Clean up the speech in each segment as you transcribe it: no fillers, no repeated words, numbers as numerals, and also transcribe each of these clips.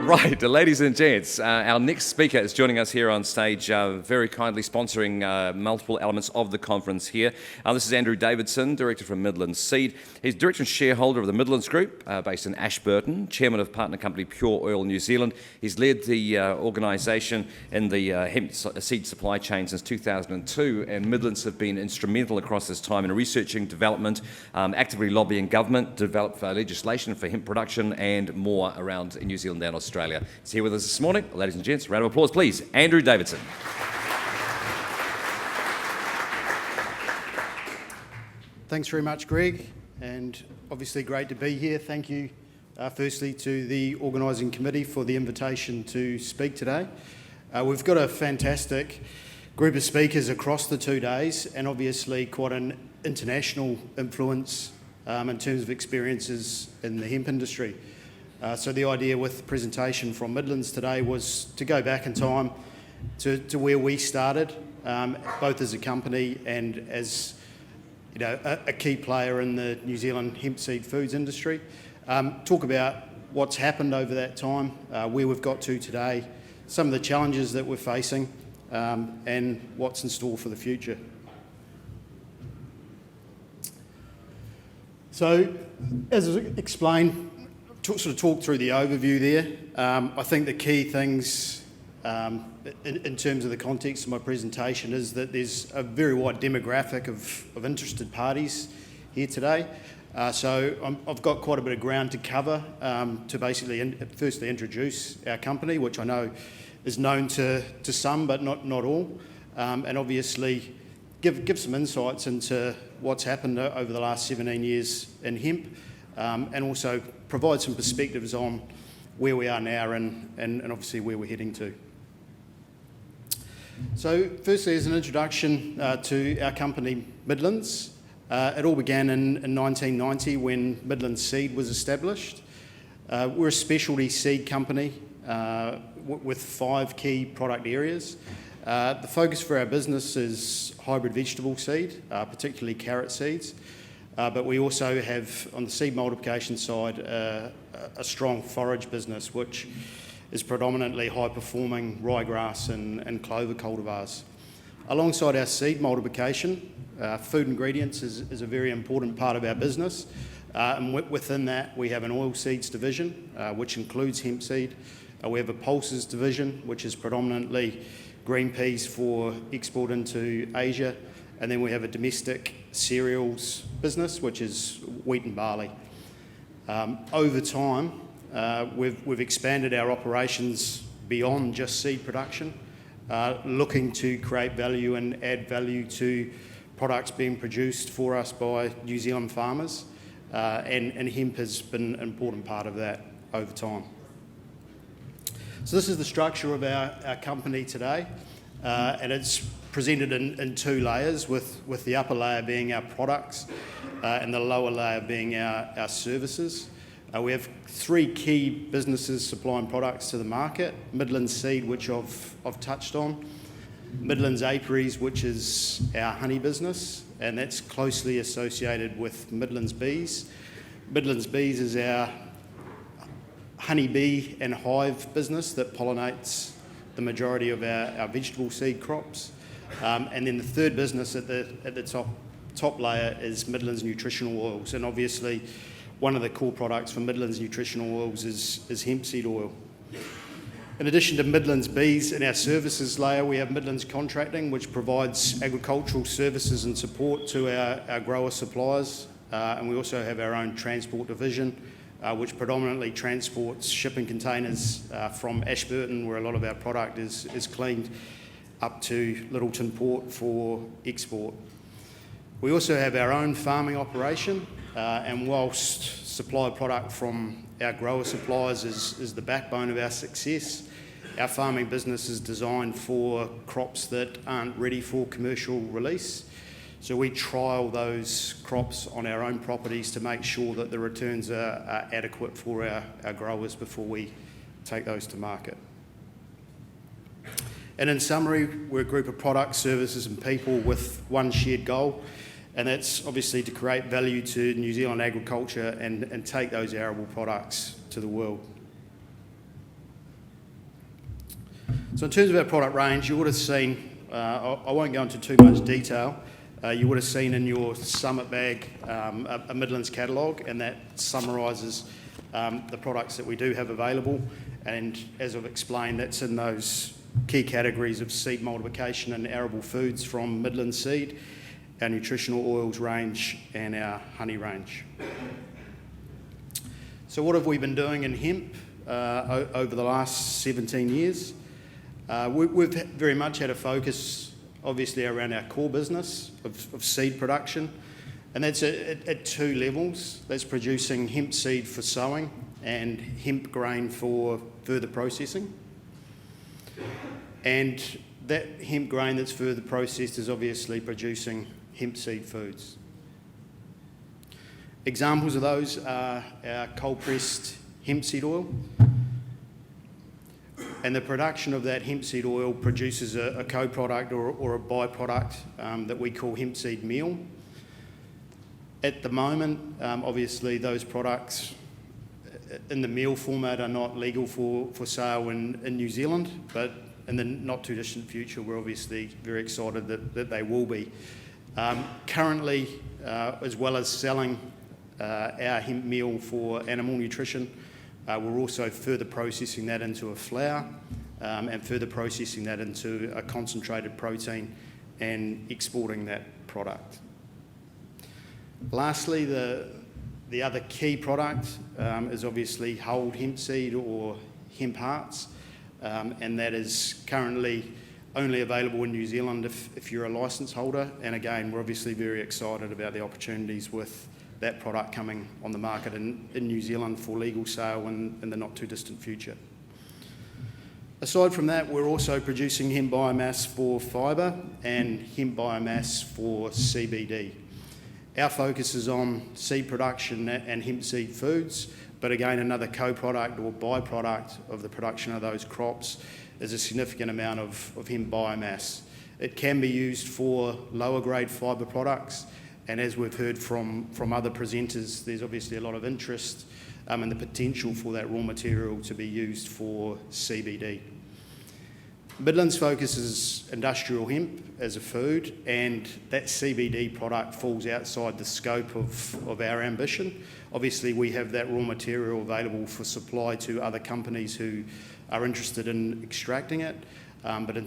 Right, ladies and gents, our next speaker is joining us here on stage, very kindly sponsoring multiple elements of the conference here. This is Andrew Davidson, Director from Midlands Seed. He's Director and Shareholder of the Midlands Group, based in Ashburton, Chairman of partner company Pure Oil New Zealand. He's led the organisation in the hemp seed supply chain since 2002, and Midlands have been instrumental across this time in researching, development, actively lobbying government, develop legislation for hemp production and more around New Zealand and Australia. He's here with us this morning. Ladies and gents, round of applause, please. Andrew Davidson. Thanks very much, Greg, and obviously great to be here. Thank you, firstly, to the organising committee for the invitation to speak today. We've got a fantastic group of speakers across the 2 days, and obviously quite an international influence in terms of experiences in the hemp industry. So the idea with the presentation from Midlands today was to go back in time to where we started, both as a company and as a key player in the New Zealand hemp seed foods industry. Talk about what's happened over that time, where we've got to today, some of the challenges that we're facing, and what's in store for the future. So, as I explained, sort of talk through the overview there. I think the key things in terms of the context of my presentation is that there's a very wide demographic of interested parties here today. So I've got quite a bit of ground to cover to basically firstly introduce our company, which I know is known to some but not all, and obviously give some insights into what's happened over the last 17 years in hemp, and also provide some perspectives on where we are now and obviously where we're heading to. So firstly, as an introduction to our company Midlands, it all began in 1990 when Midlands Seed was established. We're a specialty seed company with 5 key product areas. The focus for our business is hybrid vegetable seed, particularly carrot seeds. But we also have, on the seed multiplication side, a strong forage business, which is predominantly high-performing ryegrass and clover cultivars. Alongside our seed multiplication, food ingredients is a very important part of our business. And within that, we have an oilseeds division, which includes hemp seed. We have a pulses division, which is predominantly green peas for export into Asia. And then we have a domestic cereals business, which is wheat and barley. Over time, we've expanded our operations beyond just seed production, looking to create value and add value to products being produced for us by New Zealand farmers, and hemp has been an important part of that over time. So this is the structure of our company today, and it's presented in 2 layers, with the upper layer being our products and the lower layer being our services. We have 3 key businesses supplying products to the market: Midlands Seed, which I've touched on; Midlands Apiaries, which is our honey business, and that's closely associated with Midlands Bees. Midlands Bees is our honey bee and hive business that pollinates the majority of our vegetable seed crops. And then the third business at the top layer is Midlands Nutritional Oils, and obviously one of the core products for Midlands Nutritional Oils is hemp seed oil. In addition to Midlands Bees in our services layer, we have Midlands Contracting, which provides agricultural services and support to our grower suppliers, and we also have our own transport division, which predominantly transports shipping containers from Ashburton, where a lot of our product is cleaned, up to Littleton Port for export. We also have our own farming operation, and whilst supply product from our grower suppliers is the backbone of our success, our farming business is designed for crops that aren't ready for commercial release. So we trial those crops on our own properties to make sure that the returns are adequate for our growers before we take those to market. And in summary, we're a group of products, services and people with one shared goal, and that's obviously to create value to New Zealand agriculture and take those arable products to the world. So in terms of our product range, you would have seen, I won't go into too much detail, you would have seen in your Summit bag a Midlands catalogue, and that summarises the products that we do have available. And as I've explained, that's in those key categories of seed multiplication and arable foods from Midlands Seed, our nutritional oils range and our honey range. So what have we been doing in hemp over the last 17 years? We've very much had a focus, obviously, around our core business of seed production, and that's at two levels. That's producing hemp seed for sowing and hemp grain for further processing. And that hemp grain that's further processed is obviously producing hemp seed foods. Examples of those are our cold-pressed hemp seed oil, and the production of that hemp seed oil produces a co-product or a byproduct that we call hemp seed meal. At the moment, obviously those products in the meal format are not legal for sale in New Zealand, but in the not too distant future we're obviously very excited that they will be. Currently, as well as selling our hemp meal for animal nutrition, we're also further processing that into a flour and further processing that into a concentrated protein and exporting that product. Lastly, the other key product is obviously whole hemp seed or hemp hearts, and that is currently only available in New Zealand if you're a licence holder. And again, we're obviously very excited about the opportunities with that product coming on the market in New Zealand for legal sale in the not too distant future. Aside from that, we're also producing hemp biomass for fibre and hemp biomass for CBD. Our focus is on seed production and hemp seed foods, but again, another co-product or byproduct of the production of those crops is a significant amount of hemp biomass. It can be used for lower grade fibre products, and as we've heard from other presenters, there's obviously a lot of interest and the potential for that raw material to be used for CBD. Midlands focuses industrial hemp as a food, and that CBD product falls outside the scope of our ambition. Obviously, we have that raw material available for supply to other companies who are interested in extracting it, but in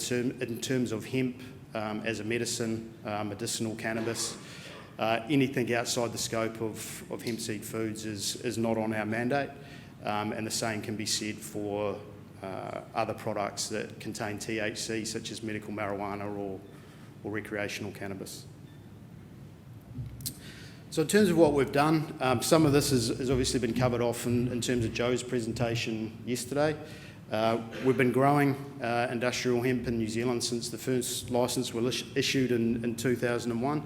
terms of hemp as a medicine, medicinal cannabis, anything outside the scope of hemp seed foods is not on our mandate, and the same can be said for other products that contain THC, such as medical marijuana or recreational cannabis. So in terms of what we've done, some of this has obviously been covered off in terms of Joe's presentation yesterday. We've been growing industrial hemp in New Zealand since the first licence was issued in 2001.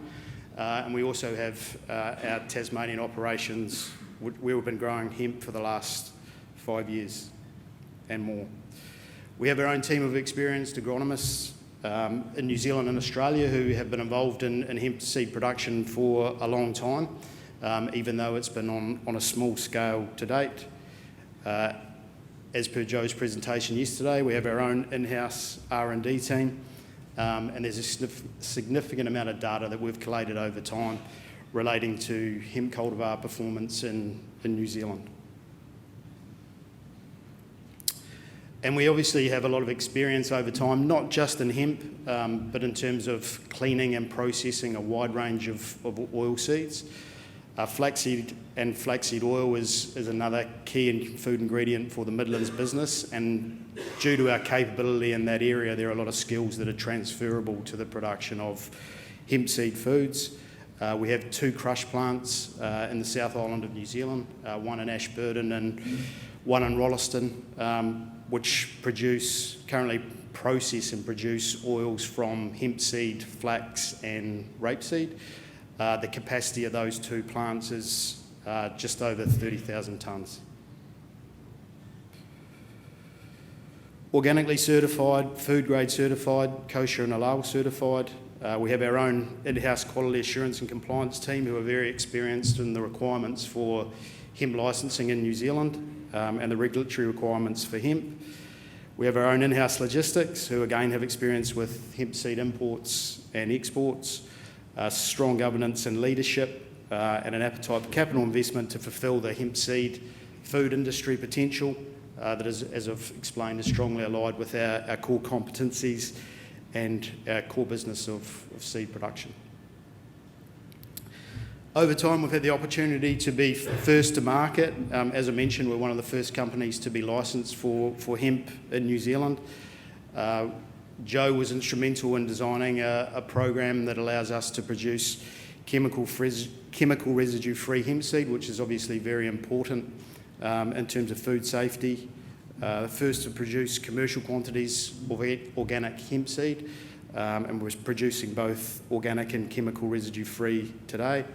And we also have our Tasmanian operations where we've been growing hemp for the last 5 years and more. We have our own team of experienced agronomists in New Zealand and Australia who have been involved in hemp seed production for a long time, even though it's been on a small scale to date. As per Joe's presentation yesterday, we have our own in-house R&D team, and there's a significant amount of data that we've collated over time relating to hemp cultivar performance in New Zealand. And we obviously have a lot of experience over time, not just in hemp, but in terms of cleaning and processing a wide range of oil seeds. Flaxseed and flaxseed oil is another key food ingredient for the Midlands business, and due to our capability in that area, there are a lot of skills that are transferable to the production of hemp seed foods. We have 2 crush plants in the South Island of New Zealand, one in Ashburton and one in Rolleston, which currently process and produce oils from hemp seed, flax and rapeseed. The capacity of those 2 plants is just over 30,000 tonnes. Organically certified, food grade certified, kosher and halal certified. We have our own in-house quality assurance and compliance team who are very experienced in the requirements for hemp licensing in New Zealand and the regulatory requirements for hemp. We have our own in-house logistics, who again have experience with hemp seed imports and exports, strong governance and leadership, and an appetite for capital investment to fulfil the hemp seed food industry potential that is, as I've explained, is strongly allied with our core competencies and our core business of seed production. Over time, we've had the opportunity to be first to market. As I mentioned, we're one of the first companies to be licensed for hemp in New Zealand. Joe was instrumental in designing a program that allows us to produce chemical residue-free hemp seed, which is obviously very important in terms of food safety. First to produce commercial quantities of organic hemp seed, and we're producing both organic and chemical residue-free today.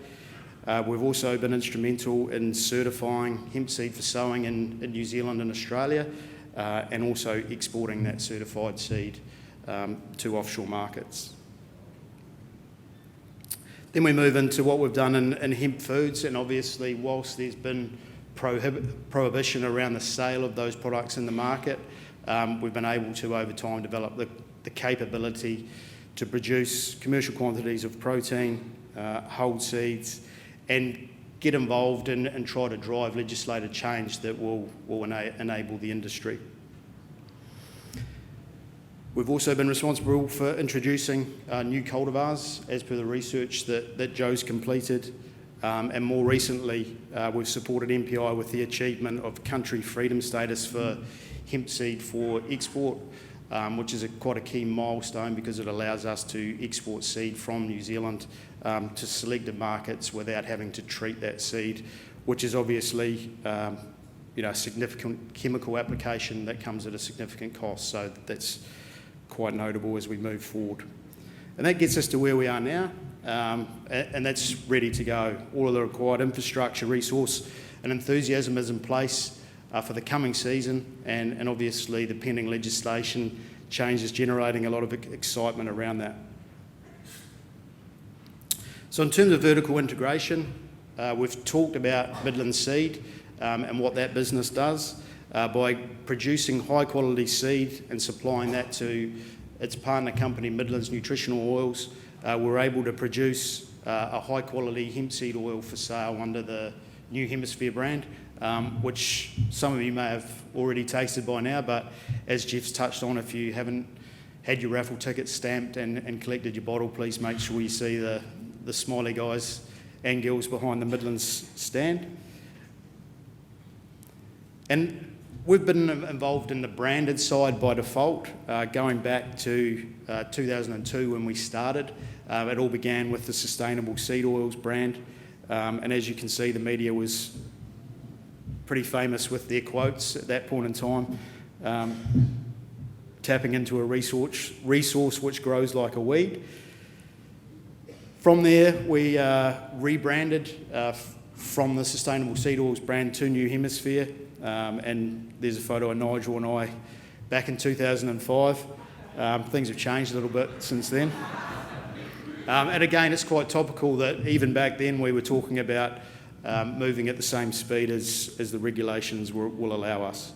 We've also been instrumental in certifying hemp seed for sowing in New Zealand and Australia, and also exporting that certified seed to offshore markets. Then we move into what we've done in hemp foods, and obviously whilst there's been prohibition around the sale of those products in the market, we've been able to over time develop the capability to produce commercial quantities of protein, whole seeds, and get involved and try to drive legislative change that will enable the industry. We've also been responsible for introducing new cultivars as per the research that Joe's completed, and more recently we've supported MPI with the achievement of country freedom status for hemp seed for export, which is quite a key milestone because it allows us to export seed from New Zealand to selected markets without having to treat that seed, which is obviously a significant chemical application that comes at a significant cost. So that's quite notable as we move forward. And that gets us to where we are now, and that's ready to go. All of the required infrastructure, resource and enthusiasm is in place for the coming season, and obviously the pending legislation change is generating a lot of excitement around that. So in terms of vertical integration, we've talked about Midland Seed and what that business does. By producing high quality seed and supplying that to its partner company Midland's Nutritional Oils, we're able to produce a high quality hemp seed oil for sale under the New Hemisphere brand, which some of you may have already tasted by now, but as Jeff's touched on, if you haven't had your raffle ticket stamped and collected your bottle, please make sure you see the smiley guys and girls behind the Midlands stand. And we've been involved in the branded side by default, going back to 2002 when we started. It all began with the Sustainable Seed Oils brand, and as you can see, the media was pretty famous with their quotes at that point in time, tapping into a resource which grows like a weed. From there, we rebranded from the Sustainable Seed Oils brand to New Hemisphere, and there's a photo of Nigel and I back in 2005. Things have changed a little bit since then. And again, it's quite topical that even back then we were talking about moving at the same speed as the regulations will allow us.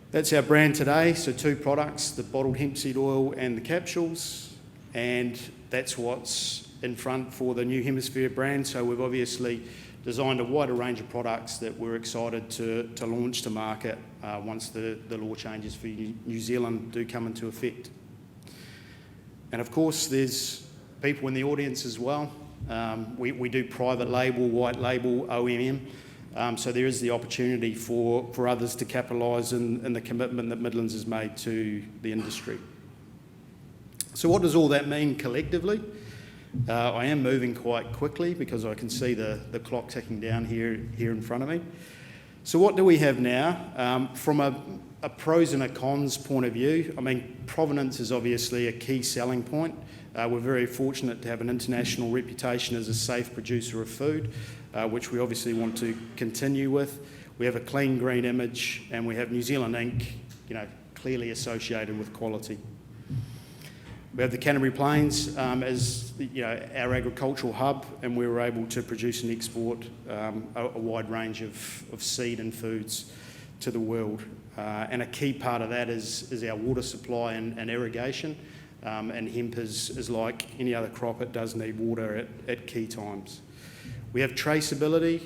That's our brand today, so two products, the bottled hemp seed oil and the capsules, and that's what's in front for the New Hemisphere brand. So we've obviously designed a wider range of products that we're excited to launch to market once the law changes for New Zealand do come into effect. And of course, there's people in the audience as well. We do private label, white label, OEM, so there is the opportunity for others to capitalise in the commitment that Midlands has made to the industry. So what does all that mean collectively? I am moving quite quickly because I can see the clock ticking down here in front of me. So what do we have now? From a pros and a cons point of view, I mean, provenance is obviously a key selling point. We're very fortunate to have an international reputation as a safe producer of food, which we obviously want to continue with. We have a clean green image, and we have New Zealand ink, clearly associated with quality. We have the Canterbury Plains as our agricultural hub, and we were able to produce and export a wide range of seed and foods to the world. And a key part of that is our water supply and irrigation. And hemp is like any other crop, it does need water at key times. We have traceability.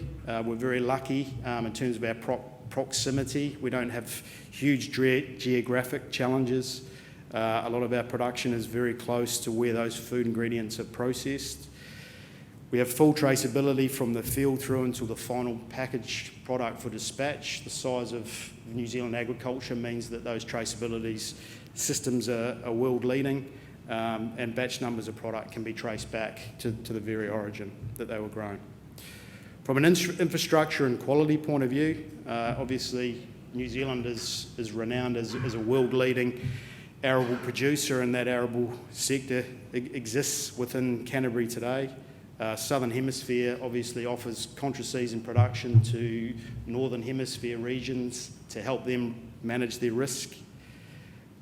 We're very lucky in terms of our proximity. We don't have huge geographic challenges. A lot of our production is very close to where those food ingredients are processed. We have full traceability from the field through until the final packaged product for dispatch. The size of New Zealand agriculture means that those traceability systems are world leading, and batch numbers of product can be traced back to the very origin that they were grown. From an infrastructure and quality point of view, obviously New Zealand is renowned as a world leading arable producer, and that arable sector exists within Canterbury today. Southern Hemisphere obviously offers contra-season production to Northern Hemisphere regions to help them manage their risk.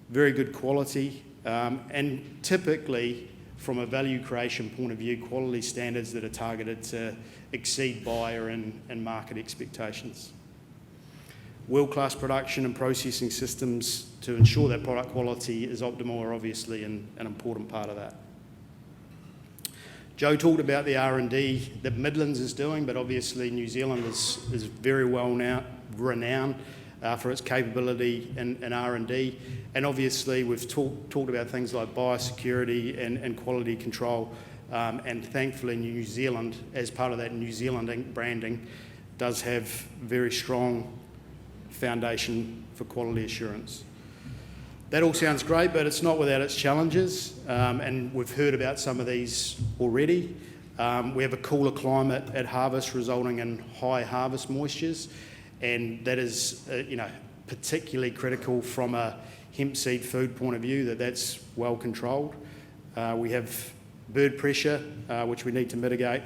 Very good quality, and typically from a value creation point of view, quality standards that are targeted to exceed buyer and market expectations. World-class production and processing systems to ensure that product quality is optimal are obviously an important part of that. Joe talked about the R&D that Midlands is doing, but obviously New Zealand is very well now renowned for its capability in R&D. And obviously we've talked about things like biosecurity and quality control. And thankfully New Zealand, as part of that New Zealand branding, does have very strong foundation for quality assurance. That all sounds great, but it's not without its challenges, and we've heard about some of these already. We have a cooler climate at harvest, resulting in high harvest moistures, and that is particularly critical from a hemp seed food point of view, that's well controlled. We have bird pressure, which we need to mitigate,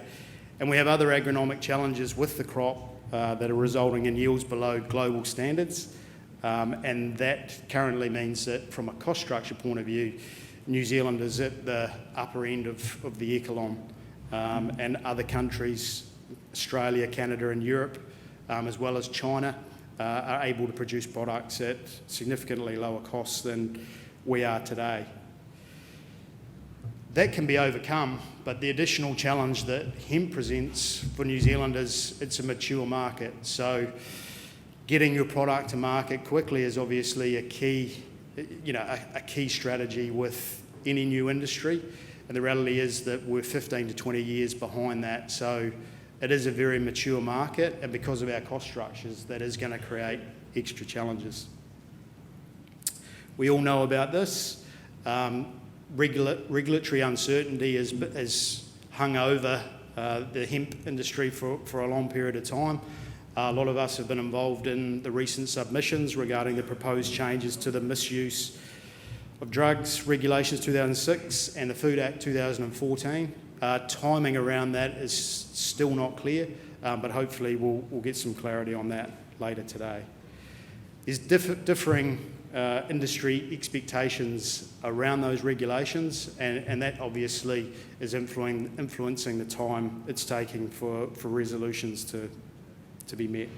and we have other agronomic challenges with the crop that are resulting in yields below global standards. And that currently means that from a cost structure point of view, New Zealand is at the upper end of the echelon, and other countries, Australia, Canada and Europe, as well as China, are able to produce products at significantly lower costs than we are today. That can be overcome, but the additional challenge that hemp presents for New Zealand is it's a mature market. So getting your product to market quickly is obviously a key strategy with any new industry. And the reality is that we're 15 to 20 years behind that. So it is a very mature market, and because of our cost structures, that is going to create extra challenges. We all know about this. Regulatory uncertainty has hung over the hemp industry for a long period of time. A lot of us have been involved in the recent submissions regarding the proposed changes to the Misuse of Drugs Regulations 2006 and the Food Act 2014. Timing around that is still not clear, but hopefully we'll get some clarity on that later today. There's differing industry expectations around those regulations, and that obviously is influencing the time it's taking for resolutions to be met.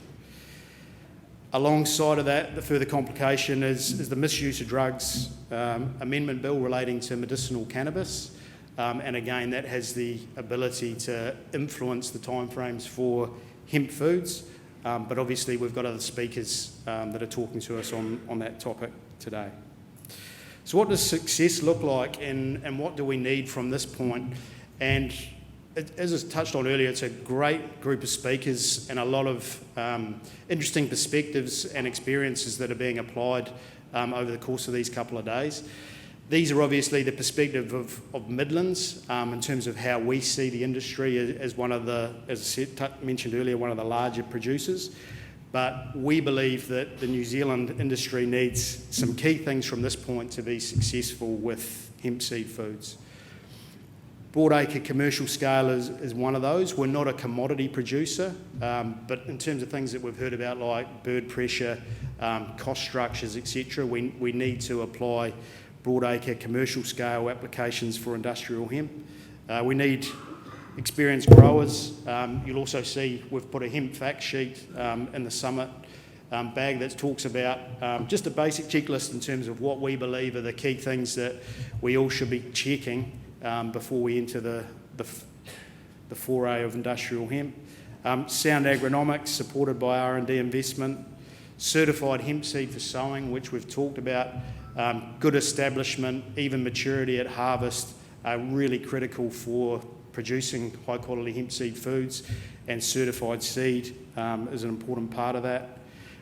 Alongside of that, the further complication is the Misuse of Drugs Amendment Bill relating to medicinal cannabis, and again that has the ability to influence the timeframes for hemp foods, but obviously we've got other speakers that are talking to us on that topic today. So what does success look like, and what do we need from this point? And as I touched on earlier, it's a great group of speakers and a lot of interesting perspectives and experiences that are being applied over the course of these couple of days. These are obviously the perspective of Midlands in terms of how we see the industry as one of the, as I mentioned earlier, one of the larger producers. But we believe that the New Zealand industry needs some key things from this point to be successful with hemp seed foods. Broadacre commercial scale is one of those. We're not a commodity producer, but in terms of things that we've heard about like bird pressure, cost structures, etc., we need to apply broadacre commercial scale applications for industrial hemp. We need experienced growers. You'll also see we've put a hemp fact sheet in the summit bag that talks about just a basic checklist in terms of what we believe are the key things that we all should be checking before we enter the foray of industrial hemp. Sound agronomics supported by R&D investment, certified hemp seed for sowing, which we've talked about, good establishment, even maturity at harvest are really critical for producing high quality hemp seed foods, and certified seed is an important part of that.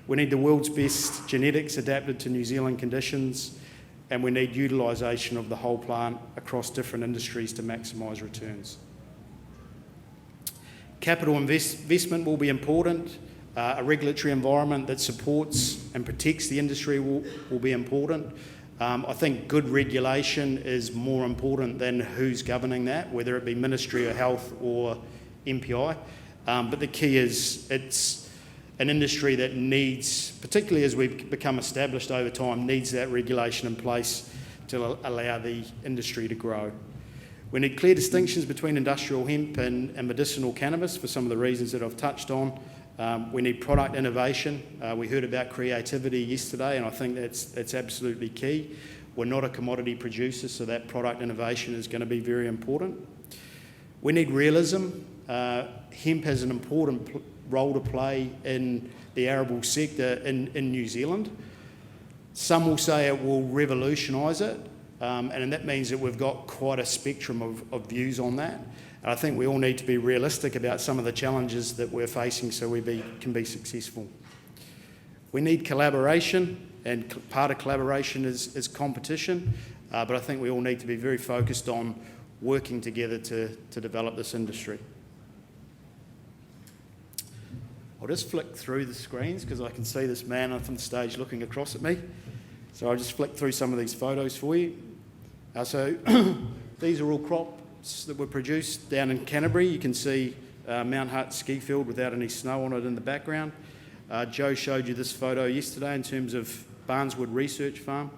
We need the world's best genetics adapted to New Zealand conditions, and we need utilisation of the whole plant across different industries to maximise returns. Capital investment will be important. A regulatory environment that supports and protects the industry will be important. I think good regulation is more important than who's governing that, whether it be Ministry of Health or MPI. But the key is it's an industry that needs, particularly as we've become established over time, needs that regulation in place to allow the industry to grow. We need clear distinctions between industrial hemp and medicinal cannabis for some of the reasons that I've touched on. We need product innovation. We heard about creativity yesterday, and I think that's absolutely key. We're not a commodity producer, so that product innovation is going to be very important. We need realism. Hemp has an important role to play in the arable sector in New Zealand. Some will say it will revolutionise it, and that means that we've got quite a spectrum of views on that. And I think we all need to be realistic about some of the challenges that we're facing so we can be successful. We need collaboration, and part of collaboration is competition, but I think we all need to be very focused on working together to develop this industry. I'll just flick through the screens because I can see this man on the stage looking across at me. So I'll just flick through some of these photos for you. So these are all crops that were produced down in Canterbury. You can see Mount Hutt ski field without any snow on it in the background. Joe showed you this photo yesterday in terms of Barneswood Research Farm.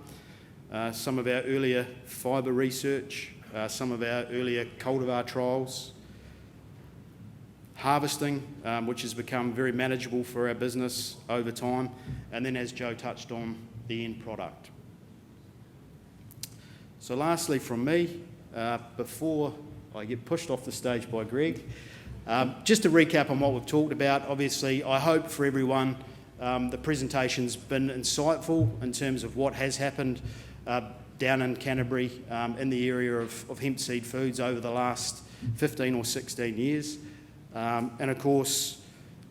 Some of our earlier fibre research, some of our earlier cultivar trials. Harvesting, which has become very manageable for our business over time, and then as Joe touched on, the end product. So lastly from me, before I get pushed off the stage by Greg, just to recap on what we've talked about. Obviously, I hope for everyone the presentation's been insightful in terms of what has happened down in Canterbury in the area of hemp seed foods over the last 15 or 16 years. And of course,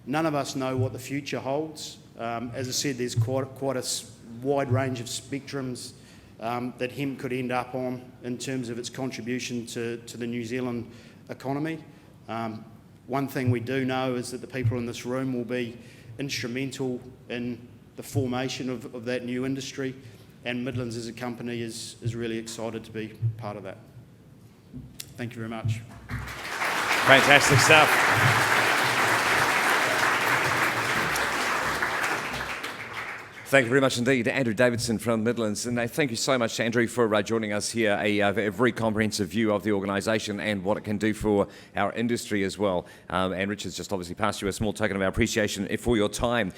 none of us know what the future holds. As I said, there's quite a wide range of spectrums that hemp could end up on in terms of its contribution to the New Zealand economy. One thing we do know is that the people in this room will be instrumental in the formation of that new industry, and Midlands as a company is really excited to be part of that. Thank you very much. Fantastic stuff. Thank you very much indeed, Andrew Davidson from Midlands. And thank you so much, Andrew, for joining us here. A very comprehensive view of the organisation and what it can do for our industry as well. And Richard's just obviously passed you a small token of our appreciation for your time.